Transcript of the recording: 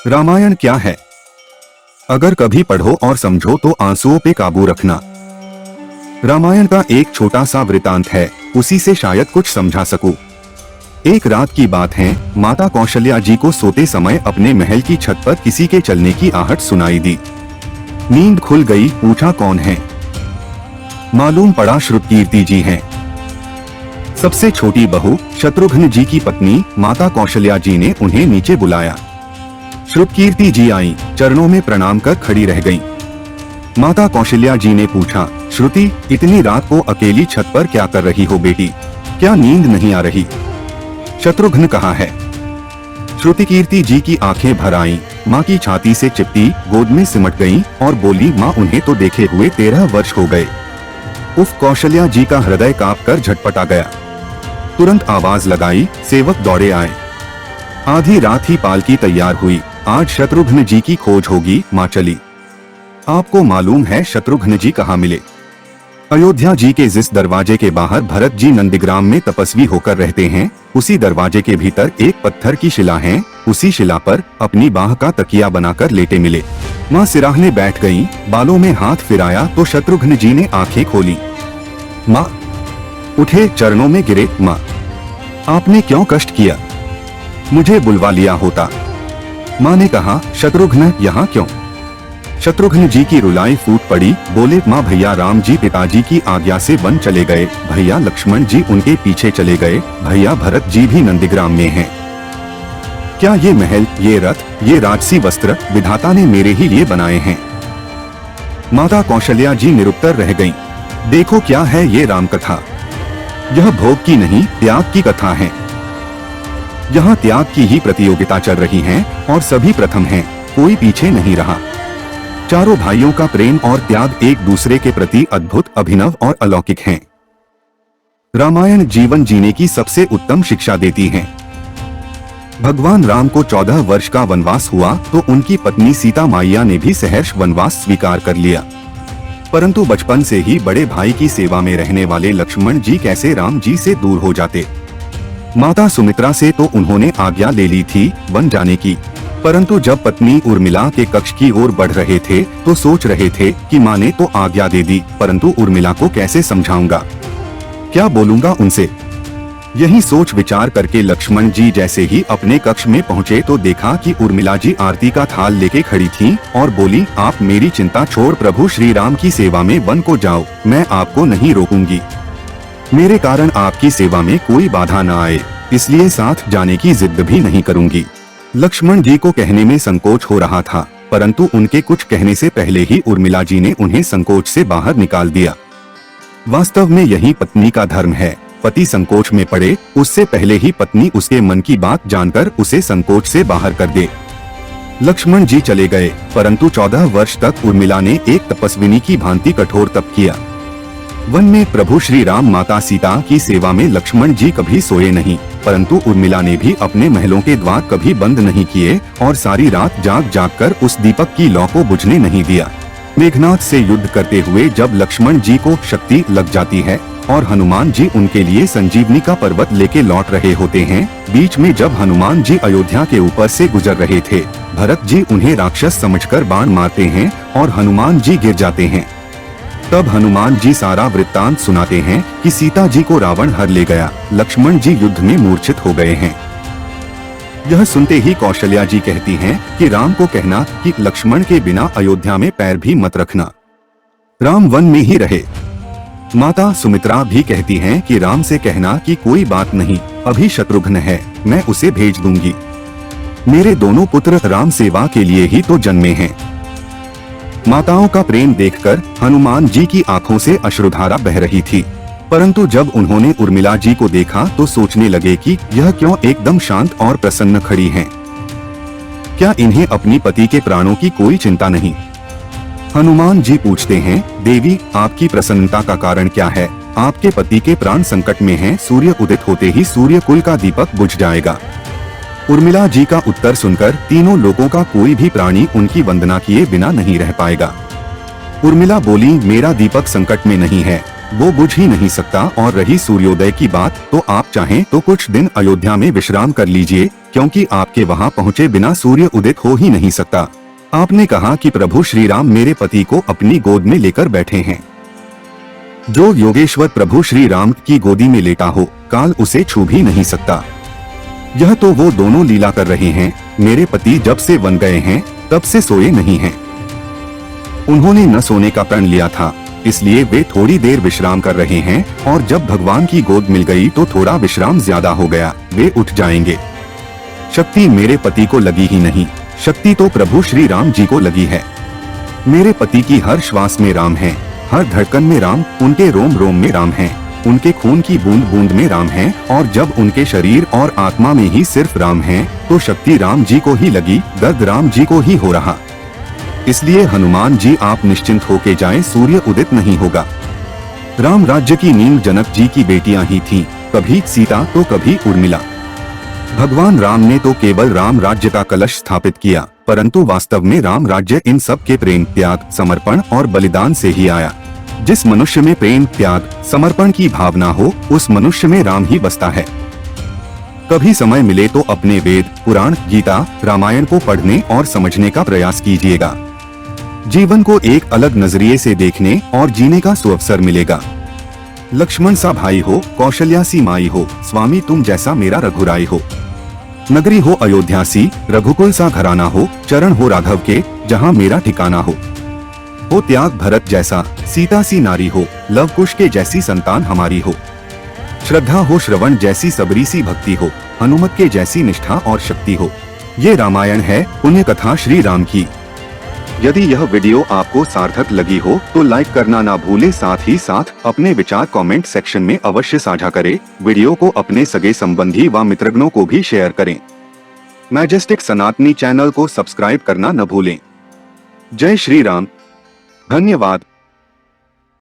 रामायण क्या है? अगर कभी पढ़ो और समझो तो आंसुओं पे काबू रखना। रामायण का एक छोटा सा वृतांत है, उसी से शायद कुछ समझा सकूं। एक रात की बात है, माता कौशल्या जी को सोते समय अपने महल की छत पर किसी के चलने की आहट सुनाई दी। नींद खुल गई, पूछा कौन है? मालूम पड़ा श्रुतकीर्ति जी हैं। सबसे छोटी बहू शत्रुघ्न जी की पत्नी माता कौशल्या जी ने उन्हें नीचे बुलाया। श्रुतकीर्ति जी आई, चरणों में प्रणाम कर खड़ी रह गईं। माता कौशल्या जी ने पूछा, श्रुति, इतनी रात को अकेली छत पर क्या कर रही हो बेटी? क्या नींद नहीं आ रही? शत्रुघ्न कहाँ है? श्रुतिकीर्ति जी की आंखें भर आईं, माँ की छाती से चिपटी, गोद में सिमट गईं और बोली, माँ उन्हें तो देखे हुए 13 वर्ष हो गए। उफ! कौशल्या जी का हृदय कांप कर झटपटा गया। तुरंत आवाज लगाई, सेवक दौड़े आए। आधी रात ही पालकी तैयार हुई, आज शत्रुघ्न जी की खोज होगी। माँ चली। आपको मालूम है शत्रुघ्न जी कहाँ मिले? अयोध्या जी के जिस दरवाजे के बाहर भरत जी नंदीग्राम में तपस्वी होकर रहते हैं, उसी दरवाजे के भीतर एक पत्थर की शिला है। उसी शिला पर अपनी बाह का तकिया बनाकर लेटे मिले। माँ सिराहने बैठ गईं, बालों में हाथ फिराया तो शत्रुघ्न जी ने आंखें खोली। माँ उठे, चरणों में गिरे। माँ, आपने क्यों कष्ट किया? मुझे बुलवा लिया होता। माँ ने कहा, शत्रुघ्न यहाँ क्यों? शत्रुघ्न जी की रुलाई फूट पड़ी, बोले, माँ भैया राम जी पिताजी की आज्ञा से वन चले गए, भैया लक्ष्मण जी उनके पीछे चले गए, भैया भरत जी भी नंदीग्राम में हैं। क्या ये महल, ये रथ, ये राजसी वस्त्र विधाता ने मेरे ही लिए बनाए हैं? माता कौशल्या जी निरुत्तर रह गईं। देखो क्या है ये राम कथा। यह भोग की नहीं, त्याग की कथा है। यहाँ त्याग की ही प्रतियोगिता चल रही है और सभी प्रथम हैं, कोई पीछे नहीं रहा। चारों भाइयों का प्रेम और त्याग एक दूसरे के प्रति अद्भुत, अभिनव और अलौकिक हैं। रामायण जीवन जीने की सबसे उत्तम शिक्षा देती है। भगवान राम को 14 वर्ष का वनवास हुआ तो उनकी पत्नी सीता मैया ने भी सहर्ष वनवास स्वीकार कर लिया। परंतु बचपन से ही बड़े भाई की सेवा में रहने वाले लक्ष्मण जी कैसे राम जी से दूर हो जाते? माता सुमित्रा से तो उन्होंने आज्ञा ले ली थी वन जाने की, परंतु जब पत्नी उर्मिला के कक्ष की ओर बढ़ रहे थे तो सोच रहे थे कि माँ ने तो आज्ञा दे दी, परंतु उर्मिला को कैसे समझाऊंगा, क्या बोलूंगा उनसे? यही सोच विचार करके लक्ष्मण जी जैसे ही अपने कक्ष में पहुँचे तो देखा कि उर्मिला जी आरती का थाल लेके खड़ी थीं और बोली, आप मेरी चिंता छोड़ प्रभु श्री राम की सेवा में वन को जाओ, मैं आपको नहीं रोकूंगी। मेरे कारण आपकी सेवा में कोई बाधा न आए, इसलिए साथ जाने की जिद भी नहीं करूंगी। लक्ष्मण जी को कहने में संकोच हो रहा था, परंतु उनके कुछ कहने से पहले ही उर्मिला जी ने उन्हें संकोच से बाहर निकाल दिया। वास्तव में यही पत्नी का धर्म है, पति संकोच में पड़े उससे पहले ही पत्नी उसके मन की बात जानकर उसे संकोच से बाहर कर दे। लक्ष्मण जी चले गए, परंतु 14 वर्ष तक उर्मिला ने एक तपस्विनी की भांति कठोर तप किया। वन में प्रभु श्री राम माता सीता की सेवा में लक्ष्मण जी कभी सोए नहीं, परंतु उर्मिला ने भी अपने महलों के द्वार कभी बंद नहीं किए और सारी रात जाग जाग कर उस दीपक की लौ को बुझने नहीं दिया। मेघनाथ से युद्ध करते हुए जब लक्ष्मण जी को शक्ति लग जाती है और हनुमान जी उनके लिए संजीवनी का पर्वत लेके लौट रहे होते हैं, बीच में जब हनुमान जी अयोध्या के ऊपर से गुजर रहे थे, भरत जी उन्हें राक्षस समझकर बाण मारते हैं और हनुमान जी गिर जाते हैं। तब हनुमान जी सारा वृत्तांत सुनाते हैं कि सीता जी को रावण हर ले गया, लक्ष्मण जी युद्ध में मूर्छित हो गए हैं। यह सुनते ही कौशल्या जी कहती हैं कि राम को कहना कि लक्ष्मण के बिना अयोध्या में पैर भी मत रखना, राम वन में ही रहे। माता सुमित्रा भी कहती हैं कि राम से कहना कि कोई बात नहीं, अभी शत्रुघ्न है, मैं उसे भेज दूंगी। मेरे दोनों पुत्र राम सेवा के लिए ही तो जन्मे हैं। माताओं का प्रेम देखकर हनुमान जी की आंखों से अश्रुधारा बह रही थी, परंतु जब उन्होंने उर्मिला जी को देखा तो सोचने लगे कि यह क्यों एकदम शांत और प्रसन्न खड़ी हैं? क्या इन्हें अपनी पति के प्राणों की कोई चिंता नहीं? हनुमान जी पूछते हैं, देवी आपकी प्रसन्नता का कारण क्या है? आपके पति के प्राण संकट में हैं, सूर्य उदित होते ही सूर्य कुल का दीपक बुझ जाएगा। उर्मिला जी का उत्तर सुनकर तीनों लोगों का कोई भी प्राणी उनकी वंदना किए बिना नहीं रह पाएगा। उर्मिला बोली, मेरा दीपक संकट में नहीं है, वो बुझ ही नहीं सकता। और रही सूर्योदय की बात, तो आप चाहें तो कुछ दिन अयोध्या में विश्राम कर लीजिए, क्योंकि आपके वहाँ पहुँचे बिना सूर्य उदित हो ही नहीं सकता। आपने कहा कि प्रभु श्री राम मेरे पति को अपनी गोद में लेकर बैठे हैं। जो योगेश्वर प्रभु श्री राम की गोदी में लेटा हो, काल उसे छू भी नहीं सकता। यह तो वो दोनों लीला कर रहे हैं। मेरे पति जब से बन गए हैं, तब से सोए नहीं हैं। उन्होंने न सोने का प्रण लिया था, इसलिए वे थोड़ी देर विश्राम कर रहे हैं, और जब भगवान की गोद मिल गई तो थोड़ा विश्राम ज्यादा हो गया, वे उठ जाएंगे। शक्ति मेरे पति को लगी ही नहीं, शक्ति तो प्रभु श्री राम जी को लगी है। मेरे पति की हर श्वास में राम है, हर धड़कन में राम, उनके रोम रोम में राम है, उनके खून की बूंद बूंद में राम है। और जब उनके शरीर और आत्मा में ही सिर्फ राम है, तो शक्ति राम जी को ही लगी, दर्द राम जी को ही हो रहा। इसलिए हनुमान जी आप निश्चिंत होके जाएं, सूर्य उदित नहीं होगा। राम राज्य की नींव जनक जी की बेटियां ही थीं, कभी सीता तो कभी उर्मिला। भगवान राम ने तो केवल राम राज्य का कलश स्थापित किया, परंतु वास्तव में राम राज्य इन सब के प्रेम, त्याग, समर्पण और बलिदान से ही आया। जिस मनुष्य में प्रेम, त्याग, समर्पण की भावना हो, उस मनुष्य में राम ही बसता है। कभी समय मिले तो अपने वेद, पुराण, गीता, रामायण को पढ़ने और समझने का प्रयास कीजिएगा। जीवन को एक अलग नजरिए से देखने और जीने का सुअवसर मिलेगा। लक्ष्मण सा भाई हो, कौशल्या सी माई हो, स्वामी तुम जैसा मेरा रघुराई हो। नगरी हो अयोध्या सी, रघुकुल सा घराना हो, चरण हो राघव के, जहाँ मेरा ठिकाना हो। त्याग भरत जैसा, सीता सी नारी हो, लव कुश के जैसी संतान हमारी हो। श्रद्धा हो श्रवण जैसी, सबरी सी भक्ति हो, हनुमत के जैसी निष्ठा और शक्ति हो। ये रामायण है, पुण्य कथा श्री राम की। यदि यह वीडियो आपको सार्थक लगी हो तो लाइक करना ना भूलें, साथ ही साथ अपने विचार कमेंट सेक्शन में अवश्य साझा करें। वीडियो को अपने सगे संबंधी व मित्रगणों को भी शेयर करें। मैजेस्टिक सनातनी चैनल को सब्सक्राइब करना न भूलें। जय श्री राम। धन्यवाद।